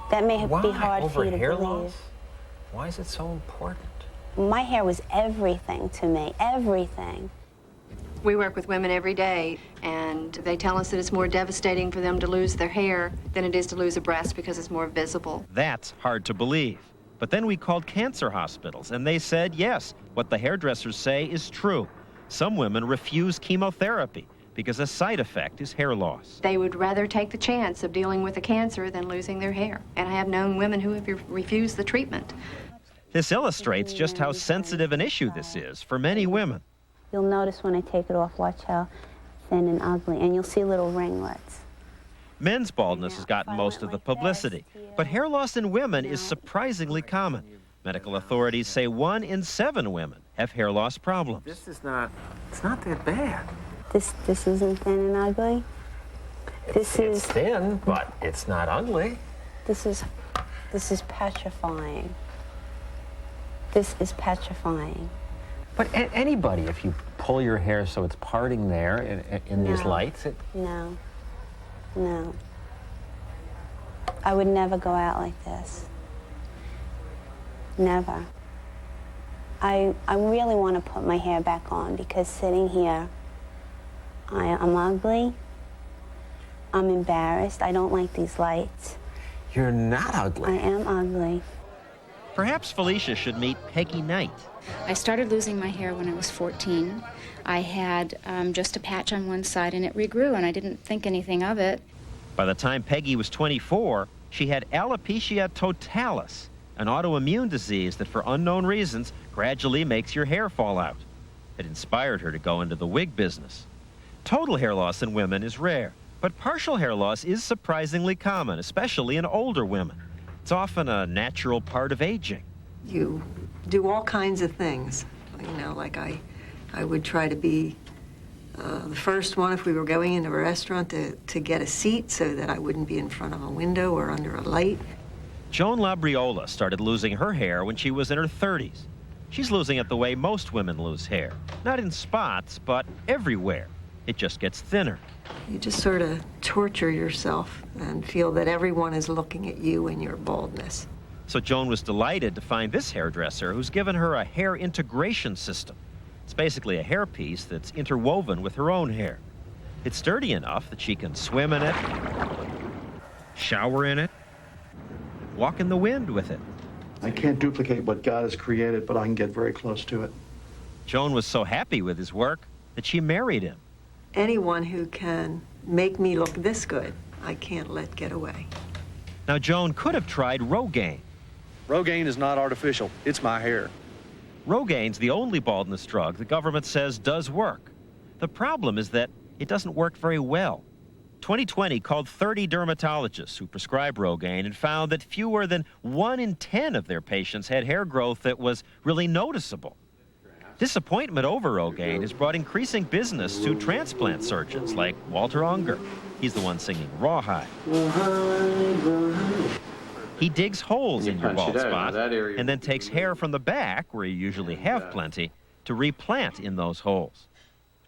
That may be hard for you to believe. Loss? Why is it so important? My hair was everything to me, everything. We work with women every day, and they tell us that it's more devastating for them to lose their hair than it is to lose a breast because it's more visible. That's hard to believe. But then we called cancer hospitals, and they said, yes, what the hairdressers say is true. Some women refuse chemotherapy because a side effect is hair loss. They would rather take the chance of dealing with a cancer than losing their hair. And I have known women who have refused the treatment. This illustrates just how sensitive an issue this is for many women. You'll notice when I take it off, watch how thin and ugly, and you'll see little ringlets. Men's baldness has gotten most of the publicity, but hair loss in women is surprisingly common. Medical authorities say 1 in 7 women have hair loss problems. It's not that bad. This isn't thin and ugly. It's thin, but it's not ugly. This is petrifying. This is petrifying. But anybody, if you pull your hair so it's parting there in these lights, No. I would never go out like this. Never. I really want to put my hair back on because sitting here, I'm ugly. I'm embarrassed. I don't like these lights. You're not ugly. I am ugly. Perhaps Felicia should meet Peggy Knight. I started losing my hair when I was 14. I had just a patch on one side and it regrew and I didn't think anything of it. By the time Peggy was 24, she had alopecia totalis, an autoimmune disease that for unknown reasons gradually makes your hair fall out. It inspired her to go into the wig business. Total hair loss in women is rare, but partial hair loss is surprisingly common, especially in older women. It's often a natural part of aging. You do all kinds of things. You know, like I would try to be the first one if we were going into a restaurant to get a seat so that I wouldn't be in front of a window or under a light. Joan Labriola started losing her hair when she was in her 30s. She's losing it the way most women lose hair. Not in spots, but everywhere. It just gets thinner. You just sort of torture yourself and feel that everyone is looking at you and your baldness. So Joan was delighted to find this hairdresser who's given her a hair integration system. It's basically a hairpiece that's interwoven with her own hair. It's sturdy enough that she can swim in it, shower in it, walk in the wind with it. I can't duplicate what God has created, but I can get very close to it. Joan was so happy with his work that she married him. Anyone who can make me look this good, I can't let get away. Now, Joan could have tried Rogaine. Rogaine is not artificial. It's my hair. Rogaine's the only baldness drug the government says does work. The problem is that it doesn't work very well. 2020 called 30 dermatologists who prescribe Rogaine and found that fewer than 1 in 10 of their patients had hair growth that was really noticeable. Disappointment over Rogaine has brought increasing business to transplant surgeons like Walter Unger. He's the one singing Rawhide. He digs holes in your bald spot and then takes hair from the back, where you usually have plenty, to replant in those holes.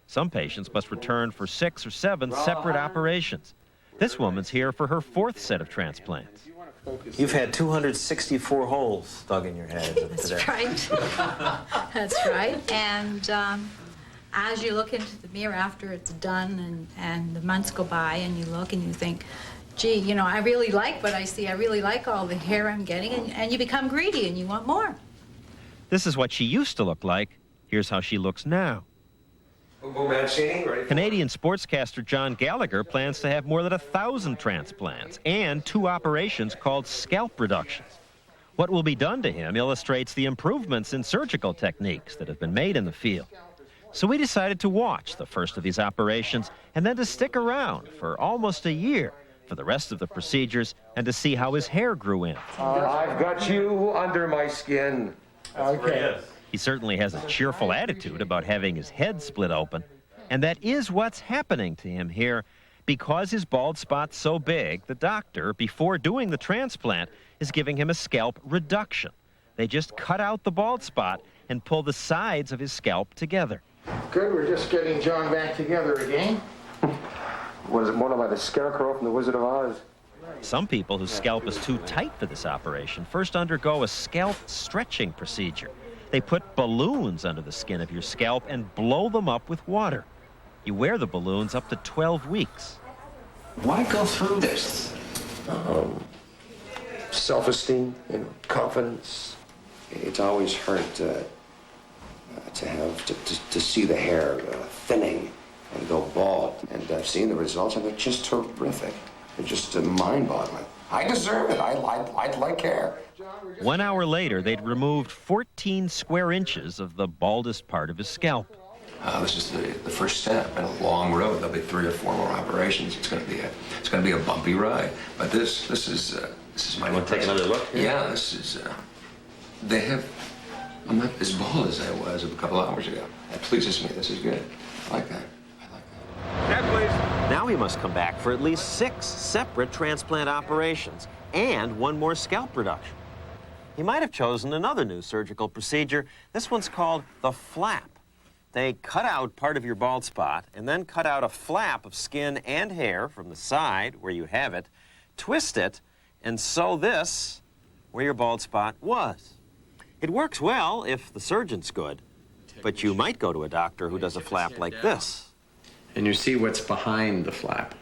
Some patients must return for 6 or 7 separate operations. This woman's here for her 4th set of transplants. You've had 264 holes dug in your head today. That's right. That's right. And as you look into the mirror after it's done and the months go by and you look and you think, gee, you know, I really like what I see. I really like all the hair I'm getting. And you become greedy and you want more. This is what she used to look like. Here's how she looks now. Canadian sportscaster John Gallagher plans to have more than 1,000 transplants and 2 operations called scalp reductions. What will be done to him illustrates the improvements in surgical techniques that have been made in the field. So we decided to watch the first of these operations and then to stick around for almost a year for the rest of the procedures and to see how his hair grew in. I've got you under my skin. Okay. He certainly has a cheerful attitude about having his head split open, and that is what's happening to him here. Because his bald spot's so big, the doctor, before doing the transplant, is giving him a scalp reduction. They just cut out the bald spot and pull the sides of his scalp together. Good, we're just getting John back together again. What is it, more like the Scarecrow from the Wizard of Oz? Some people whose scalp is too tight for this operation first undergo a scalp stretching procedure. They put balloons under the skin of your scalp and blow them up with water. You wear the balloons up to 12 weeks. Why go through this? Self-esteem, confidence. It's always hurt to see the hair thinning and go bald. And I've seen the results, and they're just terrific. They're just mind-boggling. I deserve it. I like hair. 1 hour later, they'd removed 14 square inches of the baldest part of his scalp. This is the first step in a long road. There'll be 3 or 4 more operations. It's going to be a bumpy ride. But this is my. Want to take another look? Yeah, this is. I'm not as bald as I was a couple hours ago. That pleases me. This is good. I like that. Now he must come back for at least 6 separate transplant operations and 1 more scalp reduction. He might have chosen another new surgical procedure. This one's called the flap. They cut out part of your bald spot and then cut out a flap of skin and hair from the side where you have it, twist it, and sew this where your bald spot was. It works well if the surgeon's good, but you might go to a doctor who does a flap like this. And you see what's behind the flap.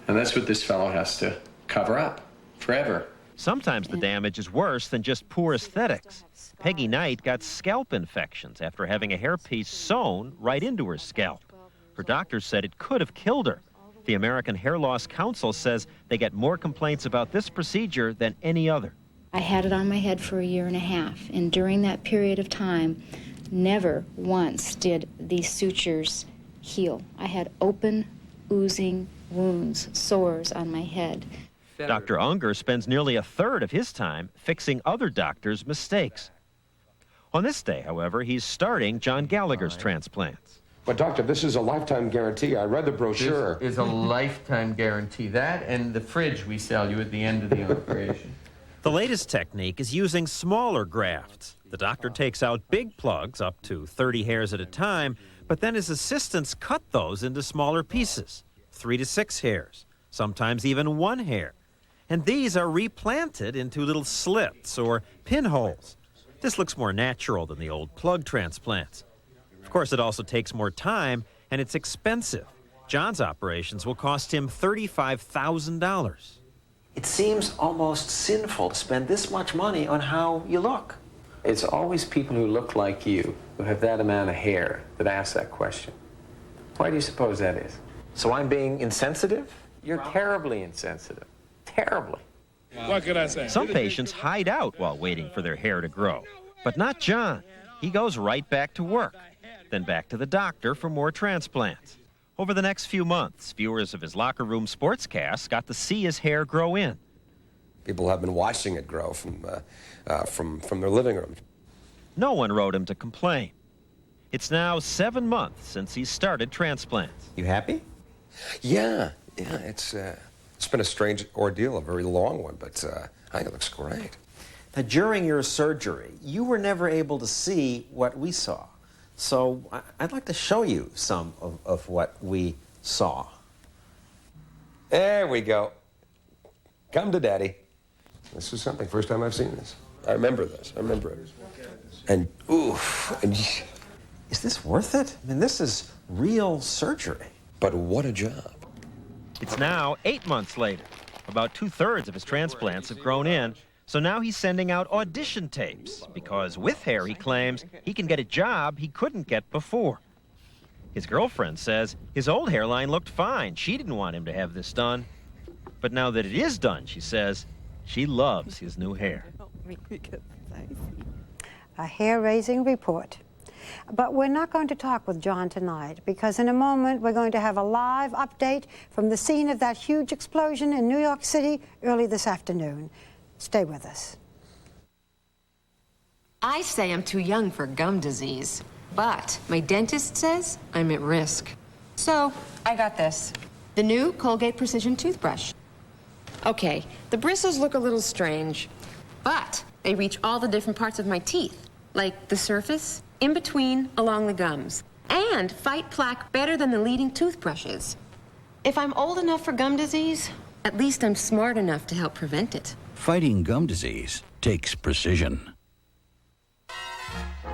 And that's what this fellow has to cover up forever. Sometimes the damage is worse than just poor aesthetics. Peggy Knight got scalp infections after having a hairpiece sewn right into her scalp. Her doctors said it could have killed her. The American Hair Loss Council says they get more complaints about this procedure than any other. I had it on my head for 1.5 years, and during that period of time, never once did these sutures heal. I had open, oozing wounds, sores on my head. Dr. Unger spends nearly 1/3 of his time fixing other doctors' mistakes. On this day, however, he's starting John Gallagher's transplants. But doctor, this is a lifetime guarantee. I read the brochure. This is a lifetime guarantee. That and the fridge we sell you at the end of the operation. The latest technique is using smaller grafts. The doctor takes out big plugs, up to 30 hairs at a time, but then his assistants cut those into smaller pieces, 3 to 6 hairs, sometimes even 1 hair. And these are replanted into little slits or pinholes. This looks more natural than the old plug transplants. Of course, it also takes more time, and it's expensive. John's operations will cost him $35,000. It seems almost sinful to spend this much money on how you look. It's always people who look like you, who have that amount of hair, that ask that question. Why do you suppose that is? So I'm being insensitive? You're terribly insensitive. Terribly. What could I say? Some patients hide out while waiting for their hair to grow, but not John. He goes right back to work, then back to the doctor for more transplants. Over the next few months, viewers of his locker room sportscasts got to see his hair grow in. People have been watching it grow from their living room. No one wrote him to complain. It's now 7 months since he started transplants. You happy? Yeah, it's been a strange ordeal, a very long one, but I think it looks great. Now, during your surgery, you were never able to see what we saw. So I'd like to show you some of what we saw. There we go. Come to Daddy. This is something, first time I've seen this. I remember this, I remember it. And, oof. And, is this worth it? I mean, this is real surgery. But what a job. It's now 8 months later. About 2/3 of his transplants have grown in, so now he's sending out audition tapes, because with hair, he claims, he can get a job he couldn't get before. His girlfriend says his old hairline looked fine. She didn't want him to have this done. But now that it is done, she says, she loves his new hair. A hair-raising report. But we're not going to talk with John tonight, because in a moment we're going to have a live update from the scene of that huge explosion in New York City early this afternoon. Stay with us. I say I'm too young for gum disease, but my dentist says I'm at risk. So I got this, the new Colgate Precision Toothbrush. Okay, the bristles look a little strange, but they reach all the different parts of my teeth, like the surface, in between, along the gums, and fight plaque better than the leading toothbrushes. If I'm old enough for gum disease, at least I'm smart enough to help prevent it. Fighting gum disease takes precision.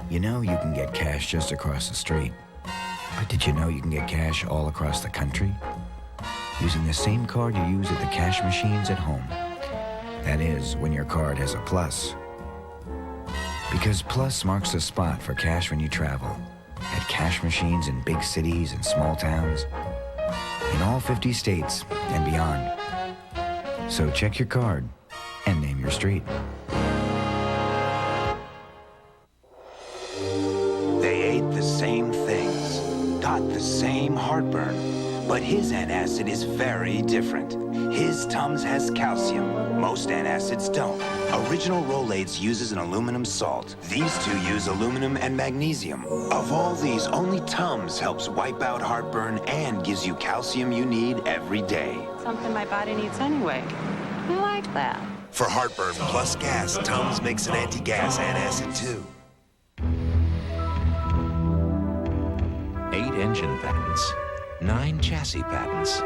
You know you can get cash just across the street. But did you know you can get cash all across the country? Using the same card you use at the cash machines at home. That is, when your card has a plus. Because plus marks the spot for cash when you travel. At cash machines in big cities and small towns. In all 50 states and beyond. So check your card and name your street. They ate the same things, got the same heartburn, but his antacid is very different. His Tums has calcium. Most antacids don't. Original Rolaids uses an aluminum salt. These two use aluminum and magnesium. Of all these, only Tums helps wipe out heartburn and gives you calcium you need every day. Something my body needs anyway. I like that. For heartburn plus gas, Tums makes an anti-gas antacid too. 8 engine patents, 9 chassis patents,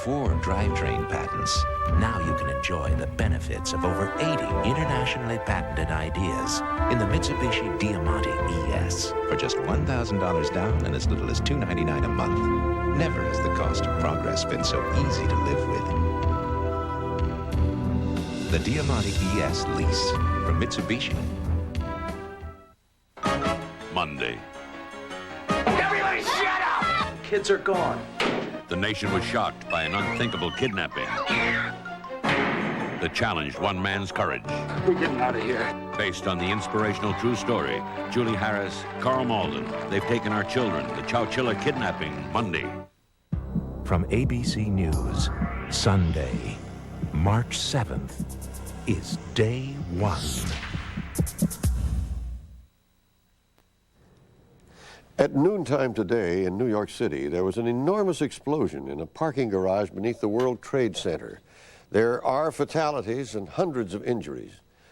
4 drivetrain patents. Now you can enjoy the benefits of over 80 internationally patented ideas in the Mitsubishi Diamante ES for just $1,000 down and as little as $299 a month. Never has the cost of progress been so easy to live with. The Diamante ES lease from Mitsubishi. Monday. Everybody shut up! Kids are gone. The nation was shocked by an unthinkable kidnapping that challenged one man's courage. We're getting out of here. Based on the inspirational true story, Julie Harris, Carl Malden, They've Taken Our Children, the Chowchilla Kidnapping, Monday. From ABC News, Sunday, March 7th, is day 1. At noontime today in New York City, there was an enormous explosion in a parking garage beneath the World Trade Center. There are fatalities and hundreds of injuries.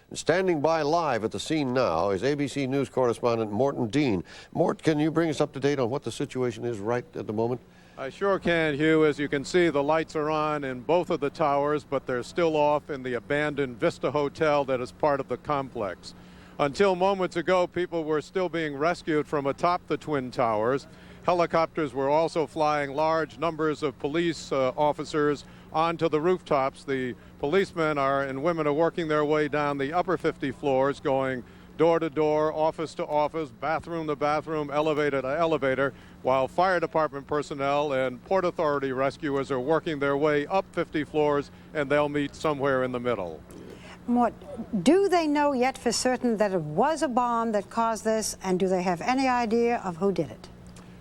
And standing by live at the scene now is ABC News correspondent Morton Dean. Mort, can you bring us up to date on what the situation is right at the moment? I sure can, Hugh. As you can see, the lights are on in both of the towers, but they're still off in the abandoned Vista Hotel that is part of the complex. Until moments ago, people were still being rescued from atop the Twin Towers. Helicopters were also flying large numbers of police officers onto the rooftops. The policemen and women are working their way down the upper 50 floors, going door to door, office to office, bathroom to bathroom, elevator to elevator, while fire department personnel and Port Authority rescuers are working their way up 50 floors, and they'll meet somewhere in the middle. Mort, do they know yet for certain that it was a bomb that caused this, and do they have any idea of who did it?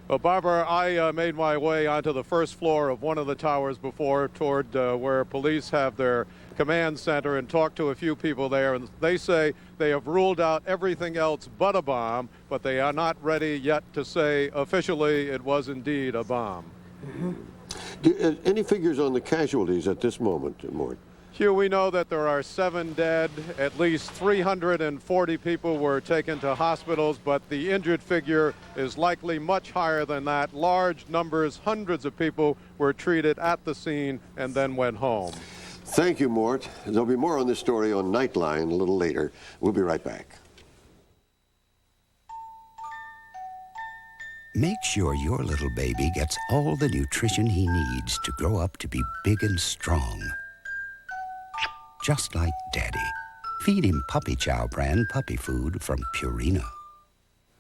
Well, Barbara, I made my way onto the first floor of one of the towers before, toward where police have their command center, and talked to a few people there, and they say they have ruled out everything else but a bomb, but they are not ready yet to say officially it was indeed a bomb. Any figures on the casualties at this moment, Mort? Hugh, we know that there are 7 dead. At least 340 people were taken to hospitals, but the injured figure is likely much higher than that. Large numbers, hundreds of people were treated at the scene and then went home. Thank you, Mort. There'll be more on this story on Nightline a little later. We'll be right back. Make sure your little baby gets all the nutrition he needs to grow up to be big and strong. Just like Daddy. Feed him Puppy Chow brand puppy food from Purina.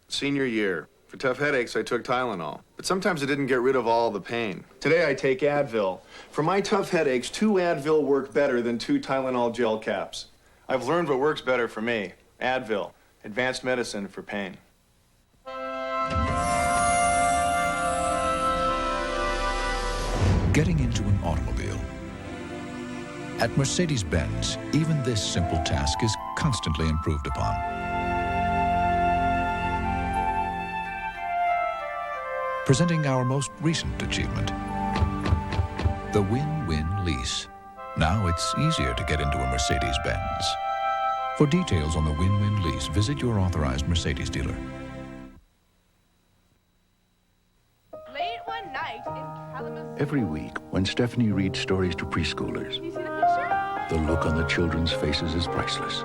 Senior year. For tough headaches, I took Tylenol. But sometimes it didn't get rid of all the pain. Today, I take Advil. For my tough headaches, 2 Advil work better than 2 Tylenol gel caps. I've learned what works better for me. Advil. Advanced medicine for pain. Getting into an automobile. At Mercedes-Benz, even this simple task is constantly improved upon. Presenting our most recent achievement, the Win-Win Lease. Now it's easier to get into a Mercedes-Benz. For details on the Win-Win Lease, visit your authorized Mercedes dealer. Late one night in Kalamazoo. Every week, when Stephanie reads stories to preschoolers, You see the picture? the look on the children's faces is priceless.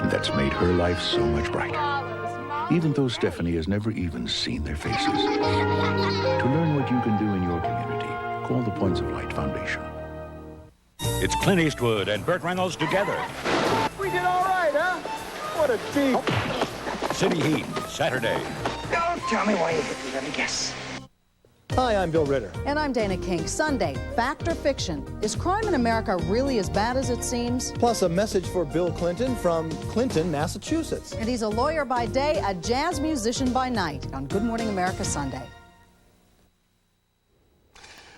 And that's made her life so much brighter. Even though Stephanie has never even seen their faces. To learn what you can do in your community, call the Points of Light Foundation. It's Clint Eastwood and Burt Reynolds together. We did all right, huh? What a team. City Heat, Saturday. Don't tell me why you hit me. Let me guess. Hi, I'm Bill Ritter. And I'm Dana King. Sunday, Fact or Fiction? Is crime in America really as bad as it seems? Plus a message for Bill Clinton from Clinton, Massachusetts. And he's a lawyer by day, a jazz musician by night on Good Morning America Sunday.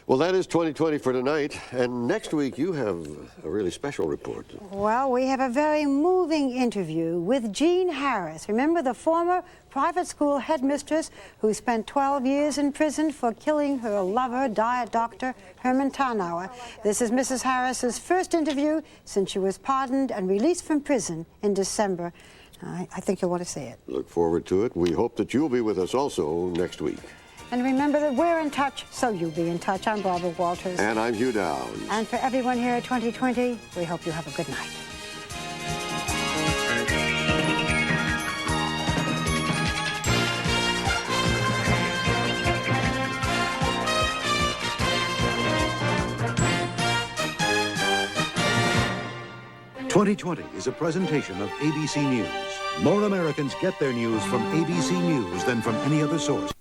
Well, that is 2020 for tonight. And next week, you have a really special report. Well, we have a very moving interview with Jean Harris. Remember the former private school headmistress who spent 12 years in prison for killing her lover, diet doctor Herman Tarnauer. This is Mrs. Harris's first interview since she was pardoned and released from prison in December. I think you'll want to see it. Look forward to it. We hope that you'll be with us also next week. And remember that we're in touch, so you'll be in touch. I'm Barbara Walters. And I'm Hugh Downs. And for everyone here at 2020, we hope you have a good night. "2020 is a presentation of ABC News. More Americans get their news from ABC News than from any other source.